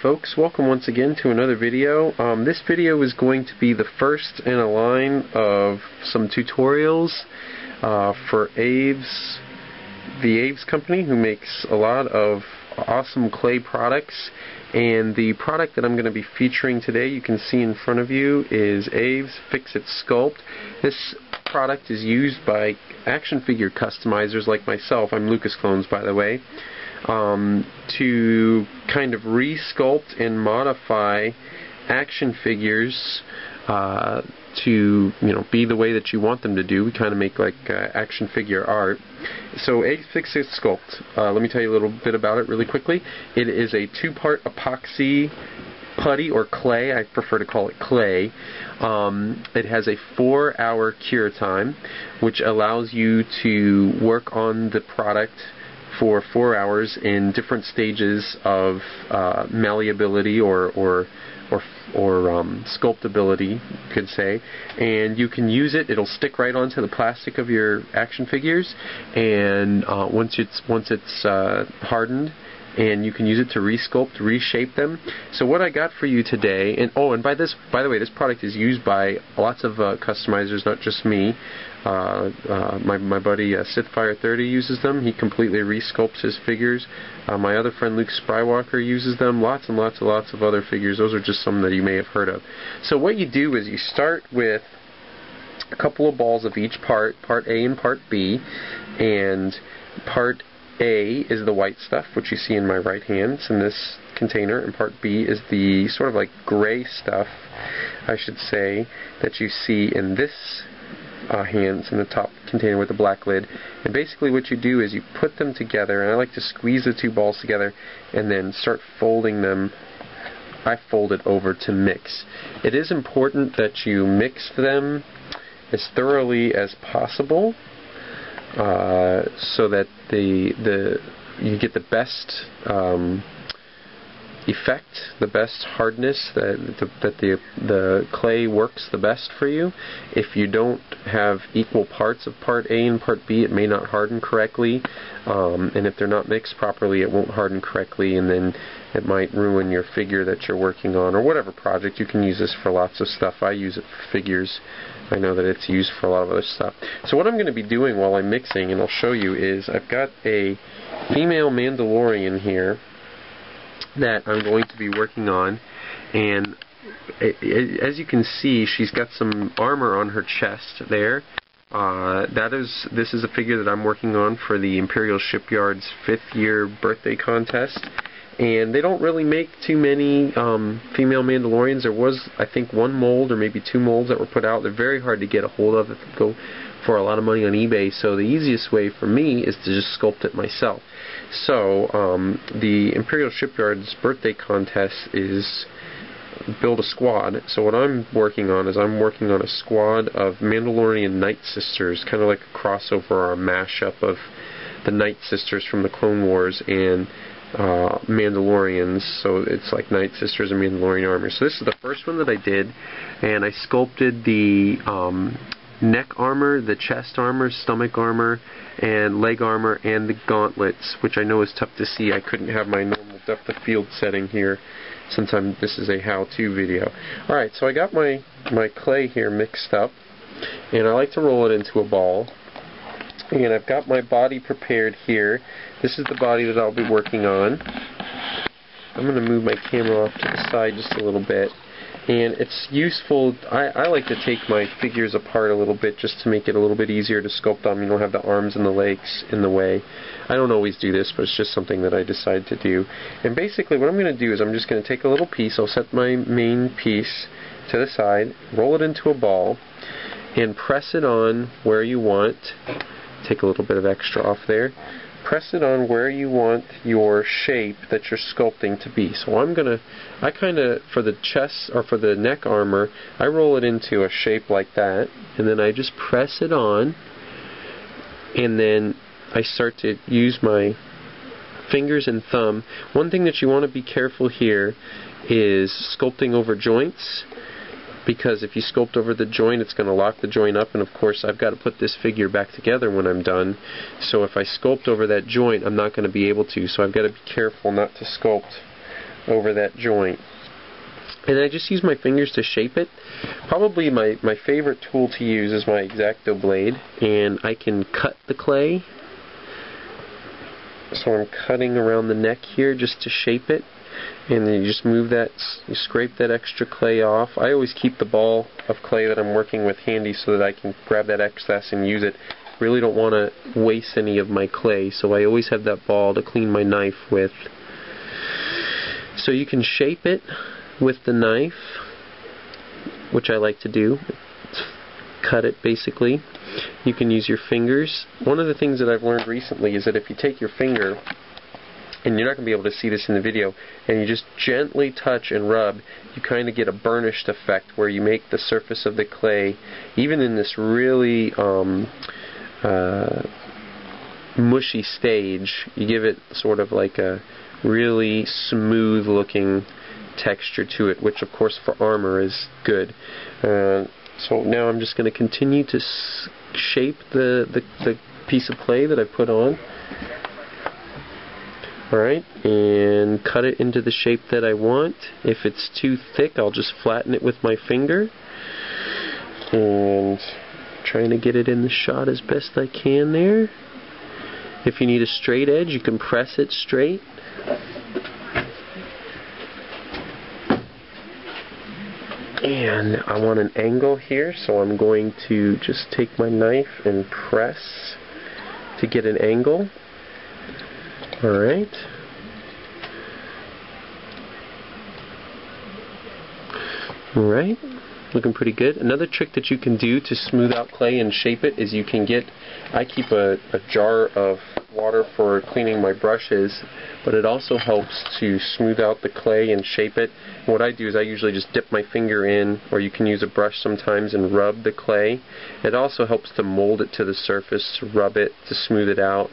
folks, welcome once again to another video. This video is going to be the first in a line of some tutorials for Aves, the Aves company, who makes a lot of awesome clay products. And the product that I'm going to be featuring today, you can see in front of you, is Aves Fixit Sculpt. This product is used by action figure customizers like myself. I'm Lucasclones, by the way. To kind of re-sculpt and modify action figures to be the way that you want them to do. We kind of make like action figure art. So Aves Fixit Sculpt, let me tell you a little bit about it really quickly. It is a two-part epoxy putty or clay. I prefer to call it clay. It has a 4-hour cure time, which allows you to work on the product for 4 hours in different stages of malleability or sculptability, you could say. And you can use it. It'll stick right onto the plastic of your action figures, and once it's hardened, and you can use it to re-sculpt, reshape them. So what I got for you today, and by the way, this product is used by lots of customizers, not just me. My buddy Sithfire30 uses them. He completely re-sculpts his figures. My other friend Luke Sprywalker uses them. Lots and lots of other figures. Those are just some that you may have heard of. So what you do is you start with a couple of balls of each part A and part B, and part A is the white stuff, which you see in my right hand. It's in this container, and part B is the sort of like gray stuff, I should say, that you see in this hands in the top container with the black lid. And basically what you do is you put them together, and I like to squeeze the two balls together and then start folding them. I fold it over to mix. It is important that you mix them as thoroughly as possible, so that you get the best effect, the best hardness, that the clay works the best for you. If you don't have equal parts of part A and part B, it may not harden correctly, and if they're not mixed properly, it won't harden correctly, and then it might ruin your figure that you're working on, or whatever project. You can use this for lots of stuff. I use it for figures. I know that it's used for a lot of other stuff. So what I'm going to be doing while I'm mixing, and I'll show you, is I've got a female Mandalorian here that I'm going to be working on, and as you can see, she's got some armor on her chest there. This is a figure that I'm working on for the Imperial Shipyard's 5th year birthday contest, and they don't really make too many female Mandalorians. There was, I think, 1 mold or maybe 2 molds that were put out. They're very hard to get a hold of. If you go for a lot of money on eBay, so the easiest way for me is to just sculpt it myself. So the Imperial Shipyard's birthday contest is build a squad. So what I'm working on is I'm working on a squad of Mandalorian Night Sisters, kind of like a crossover or a mashup of the Night Sisters from the Clone Wars and Mandalorians. So it's like Night Sisters and Mandalorian armor. So this is the first one that I did, and I sculpted the neck armor, the chest armor, stomach armor, and leg armor, and the gauntlets, which I know is tough to see. I couldn't have my normal depth of field setting here since this is a how-to video. Alright, so I got my clay here mixed up, and I like to roll it into a ball. And I've got my body prepared here. This is the body that I'll be working on. I'm going to move my camera off to the side just a little bit. And it's useful, I like to take my figures apart a little bit just to make it a little bit easier to sculpt them. You don't have the arms and the legs in the way. I don't always do this, but it's just something that I decide to do. And basically what I'm going to do is I'm just going to take a little piece. I'll set my main piece to the side, roll it into a ball, and press it on where you want. Take a little bit of extra off there. Press it on where you want your shape that you're sculpting to be. So I kind of, for the chest or for the neck armor, I roll it into a shape like that, and then I just press it on, and then I start to use my fingers and thumb. One thing that you want to be careful here is sculpting over joints, because if you sculpt over the joint, it's going to lock the joint up, and of course I've got to put this figure back together when I'm done. So if I sculpt over that joint, I'm not going to be able to. So I've got to be careful not to sculpt over that joint. And I just use my fingers to shape it. Probably my favorite tool to use is my X-Acto blade, and I can cut the clay. So I'm cutting around the neck here just to shape it, and then you just move that, you scrape that extra clay off. I always keep the ball of clay that I'm working with handy so that I can grab that excess and use it. Really don't want to waste any of my clay, so I always have that ball to clean my knife with. So you can shape it with the knife, which I like to do. Cut it basically. You can use your fingers. One of the things that I've learned recently is that if you take your finger, and you're not going to be able to see this in the video, and you just gently touch and rub, you kind of get a burnished effect where you make the surface of the clay, even in this really mushy stage, you give it sort of like a really smooth looking texture to it, which of course for armor is good. So now I'm just going to continue to shape the piece of clay that I put on. Alright, and cut it into the shape that I want. If it's too thick, I'll just flatten it with my finger. And trying to get it in the shot as best I can there. If you need a straight edge, you can press it straight. And I want an angle here, so I'm going to just take my knife and press to get an angle. Alright. Alright. Looking pretty good. Another trick that you can do to smooth out clay and shape it is you can get, I keep a jar of water for cleaning my brushes, but it also helps to smooth out the clay and shape it. And what I do is I usually just dip my finger in, or you can use a brush sometimes and rub the clay. It also helps to mold it to the surface, to rub it, to smooth it out.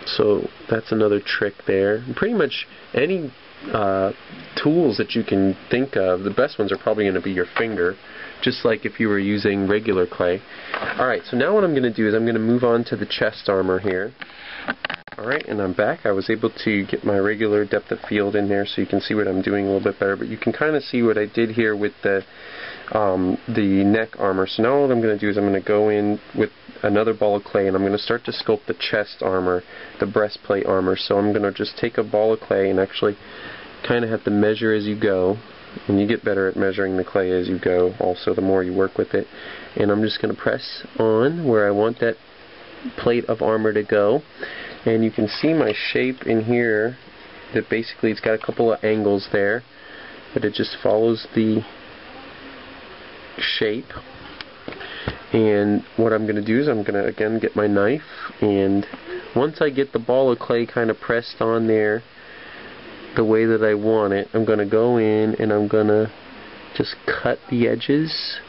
So that's another trick there. And pretty much any tools that you can think of, the best ones are probably going to be your finger, just like if you were using regular clay. Alright, so now what I'm going to do is I'm going to move on to the chest armor here. Alright, and I'm back. I was able to get my regular depth of field in there so you can see what I'm doing a little bit better, but you can kind of see what I did here with the neck armor. So now what I'm going to do is I'm going to go in with another ball of clay and I'm going to start to sculpt the chest armor, the breastplate armor. So I'm going to just take a ball of clay and actually kind of have to measure as you go, and you get better at measuring the clay as you go also the more you work with it. And I'm just going to press on where I want that plate of armor to go, and you can see my shape in here that basically it's got a couple of angles there, but it just follows the shape. And what I'm going to do is I'm going to again get my knife, and once I get the ball of clay kind of pressed on there the way that I want it, I'm going to go in and I'm going to just cut the edges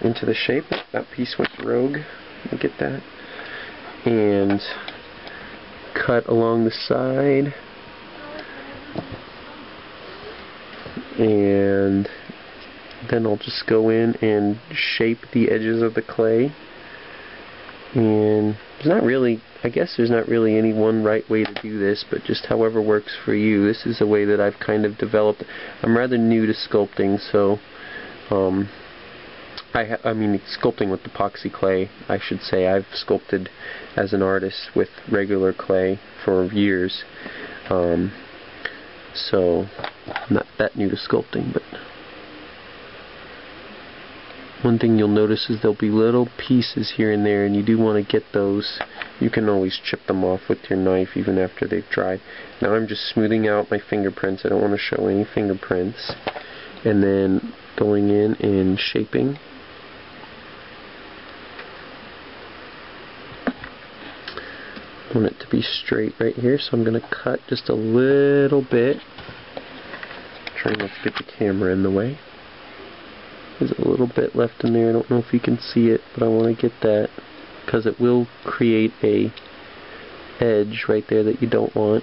into the shape. That piece went rogue. Let me get that. And cut along the side. And then I'll just go in and shape the edges of the clay. And there's not really, I guess there's not really any one right way to do this, but just however works for you. This is a way that I've kind of developed. I'm rather new to sculpting, so I mean sculpting with epoxy clay, I should say. I've sculpted as an artist with regular clay for years, so I'm not that new to sculpting. But one thing you'll notice is there'll be little pieces here and there, and you do want to get those. You can always chip them off with your knife even after they've dried. Now I'm just smoothing out my fingerprints. I don't want to show any fingerprints. And then going in and shaping. I want it to be straight right here, so I'm going to cut just a little bit. Trying not to get the camera in the way. There's a little bit left in there. I don't know if you can see it, but I want to get that because it will create a edge right there that you don't want.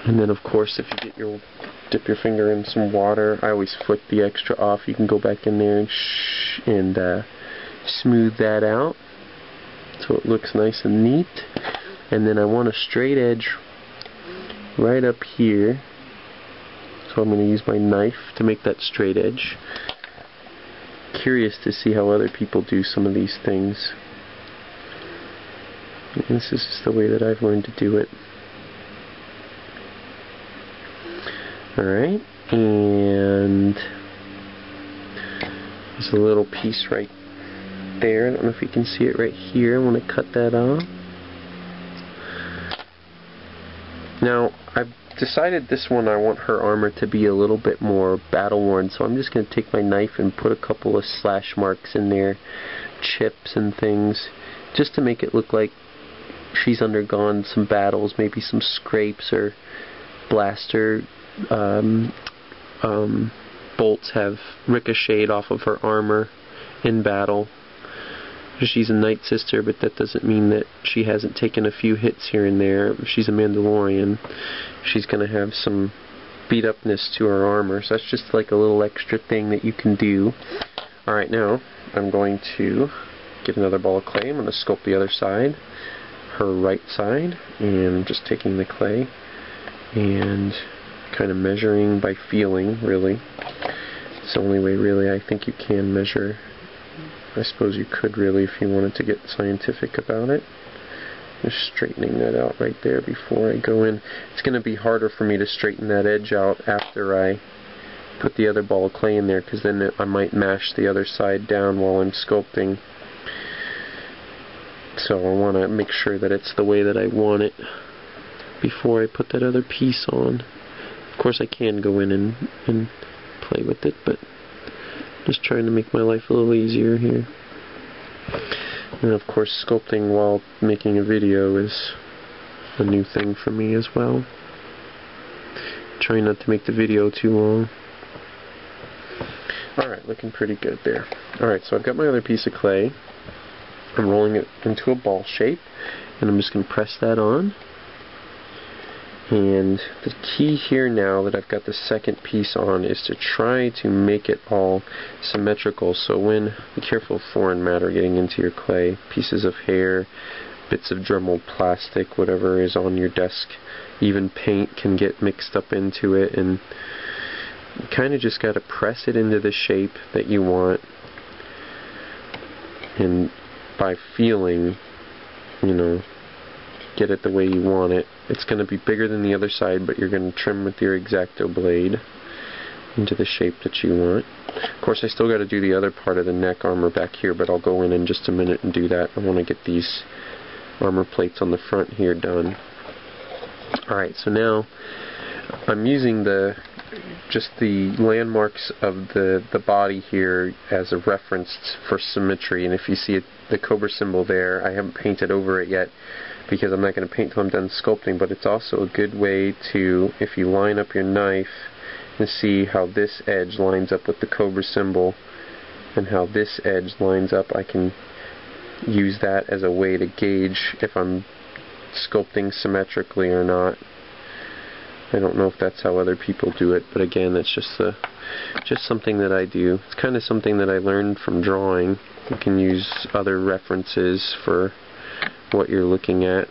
And then of course if you dip your finger in some water, I always flick the extra off. You can go back in there and smooth that out. so it looks nice and neat. And then I want a straight edge right up here, so I'm going to use my knife to make that straight edge. Curious to see how other people do some of these things. And this is just the way that I've learned to do it. Alright, and there's a little piece right there. I don't know if you can see it right here. I want to cut that off. Now, I've decided this one I want her armor to be a little bit more battle worn, so I'm just going to take my knife and put a couple of slash marks in there, chips and things, just to make it look like she's undergone some battles, maybe some scrapes or blaster bolts have ricocheted off of her armor in battle. She's a Night Sister, but that doesn't mean that she hasn't taken a few hits here and there. She's a Mandalorian. She's going to have some beat-upness to her armor, so that's just like a little extra thing that you can do. Alright, now I'm going to get another ball of clay. I'm going to sculpt the other side, her right side, and I'm just taking the clay and kind of measuring by feeling, really. It's the only way, really, I think you can measure. I suppose you could really if you wanted to get scientific about it. Just straightening that out right there before I go in. It's going to be harder for me to straighten that edge out after I put the other ball of clay in there, because then I might mash the other side down while I'm sculpting. So I want to make sure that it's the way that I want it before I put that other piece on. Of course I can go in and play with it, but just trying to make my life a little easier here. And of course sculpting while making a video is a new thing for me as well. Trying not to make the video too long. Alright, looking pretty good there. Alright, so I've got my other piece of clay. I'm rolling it into a ball shape, and I'm just going to press that on. And the key here now that I've got the second piece on is to try to make it all symmetrical. So be careful of foreign matter getting into your clay, pieces of hair, bits of Dremel plastic, whatever is on your desk, even paint can get mixed up into it, and you kind of just got to press it into the shape that you want, and by feeling, get it the way you want it. It's going to be bigger than the other side, but you're going to trim with your X-Acto blade into the shape that you want. Of course, I still got to do the other part of the neck armor back here, but I'll go in just a minute and do that. I want to get these armor plates on the front here done. Alright, so now I'm using just the landmarks of the body here as a reference for symmetry, and if you see the cobra symbol there, I haven't painted over it yet because I'm not going to paint till I'm done sculpting, but it's also a good way to, if you line up your knife and see how this edge lines up with the cobra symbol and how this edge lines up, I can use that as a way to gauge if I'm sculpting symmetrically or not. I don't know if that's how other people do it, but again, that's just something that I do. It's kind of something that I learned from drawing. You can use other references for what you're looking at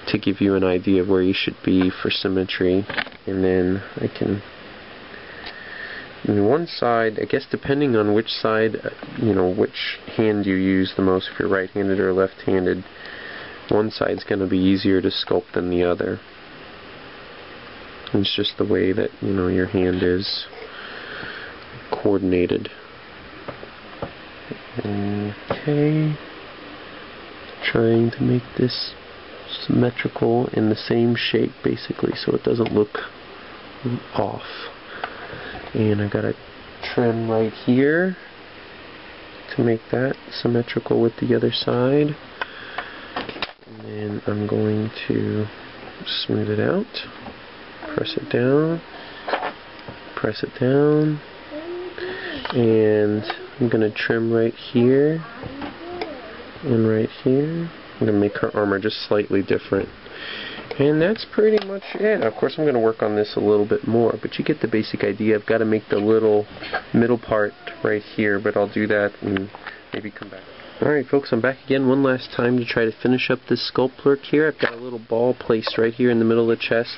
to give you an idea of where you should be for symmetry. And then I can, on one side, I guess depending on which side, which hand you use the most, if you're right-handed or left-handed, one side's going to be easier to sculpt than the other. It's just the way that, your hand is coordinated. Okay. Trying to make this symmetrical in the same shape, basically, so it doesn't look off. And I've got to trim right here to make that symmetrical with the other side. And I'm going to smooth it out, press it down, and I'm going to trim right here and right here. I'm going to make her armor just slightly different. And that's pretty much it. Of course I'm going to work on this a little bit more, but you get the basic idea. I've got to make the little middle part right here, but I'll do that and maybe come back. Alright folks, I'm back again one last time to try to finish up this sculpt work here. I've got a little ball placed right here in the middle of the chest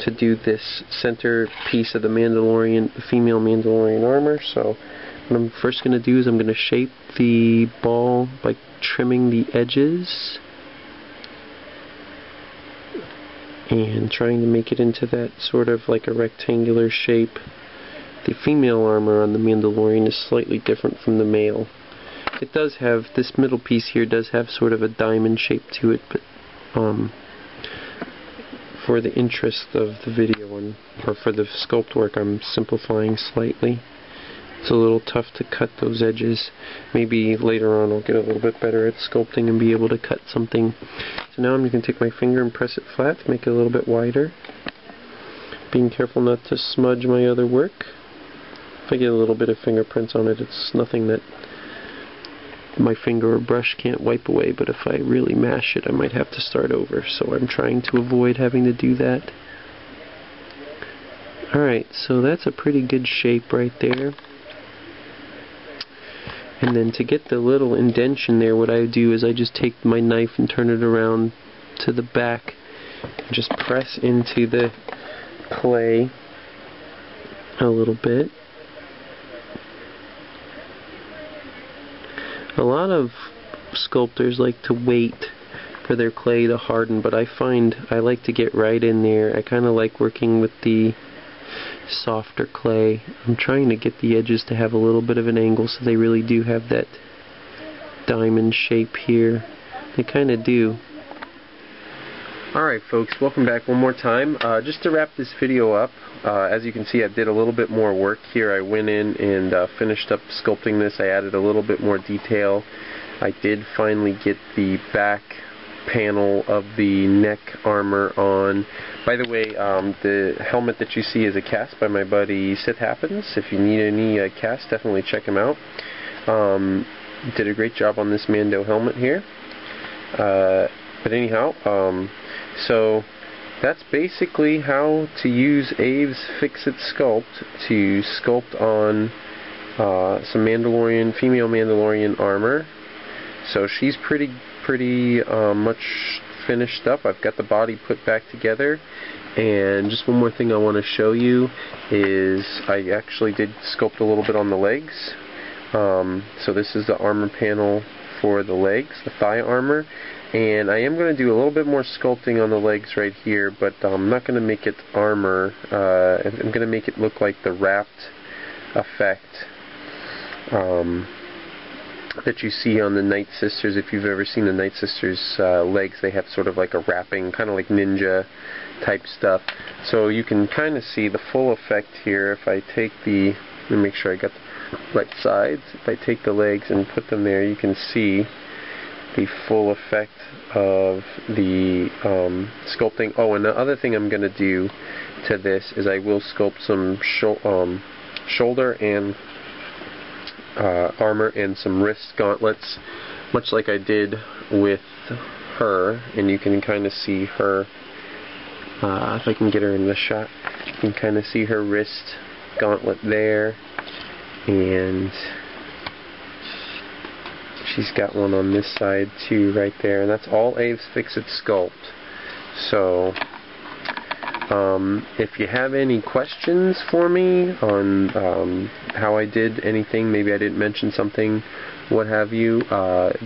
to do this center piece of the Mandalorian, the female Mandalorian armor. So what I'm first going to do is I'm going to shape the ball by trimming the edges and trying to make it into that sort of like a rectangular shape. The female armor on the Mandalorian is slightly different from the male. It does have, this middle piece here does have sort of a diamond shape to it, but for the interest of the video or for the sculpt work, I'm simplifying slightly. It's a little tough to cut those edges. Maybe later on I'll get a little bit better at sculpting and be able to cut something. So now I'm going to take my finger and press it flat to make it a little bit wider. Being careful not to smudge my other work. If I get a little bit of fingerprints on it, it's nothing that my finger or brush can't wipe away, but if I really mash it I might have to start over, so I'm trying to avoid having to do that. Alright, so that's a pretty good shape right there. And then to get the little indentation there, what I do is I just take my knife and turn it around to the back and just press into the clay a little bit. A lot of sculptors like to wait for their clay to harden, but I find I like to get right in there. I kind of like working with the softer clay. I'm trying to get the edges to have a little bit of an angle so they really do have that diamond shape here. They kind of do. Alright folks, welcome back one more time. Just to wrap this video up, as you can see I did a little bit more work here. I went in and finished up sculpting this. I added a little bit more detail. I did finally get the back panel of the neck armor on. By the way, the helmet that you see is a cast by my buddy Sith Happens. If you need any cast, definitely check him out. Did a great job on this Mando helmet here. But anyhow, so that's basically how to use Aves Fixit Sculpt to sculpt on some Mandalorian, female Mandalorian armor. So she's pretty much finished up. I've got the body put back together, and just one more thing I want to show you is I actually did sculpt a little bit on the legs. So this is the armor panel for the legs, the thigh armor. And I am going to do a little bit more sculpting on the legs right here, but I'm not going to make it armor. I'm going to make it look like the wrapped effect that you see on the Night Sisters. If you've ever seen the Night Sisters' legs, they have sort of like a wrapping, kind of like ninja type stuff. So you can kind of see the full effect here. If I take the, let me make sure I got the right sides. If I take the legs and put them there, you can see the full effect of the sculpting. Oh, and the other thing I'm going to do to this is I will sculpt some shoulder and armor and some wrist gauntlets, much like I did with her. And you can kind of see her, if I can get her in the shot, you can kind of see her wrist gauntlet there, and she's got one on this side too, right there, and that's all Aves Fixit Sculpt. So, if you have any questions for me on how I did anything, maybe I didn't mention something, what have you,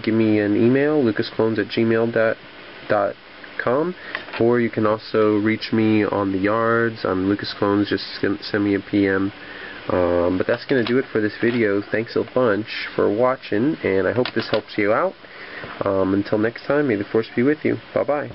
give me an email, lucasclones@gmail.com, or you can also reach me on the yards. I'm Lucasclones, just send me a PM. But that's going to do it for this video. Thanks a bunch for watching, and I hope this helps you out. Until next time, may the Force be with you. Bye-bye.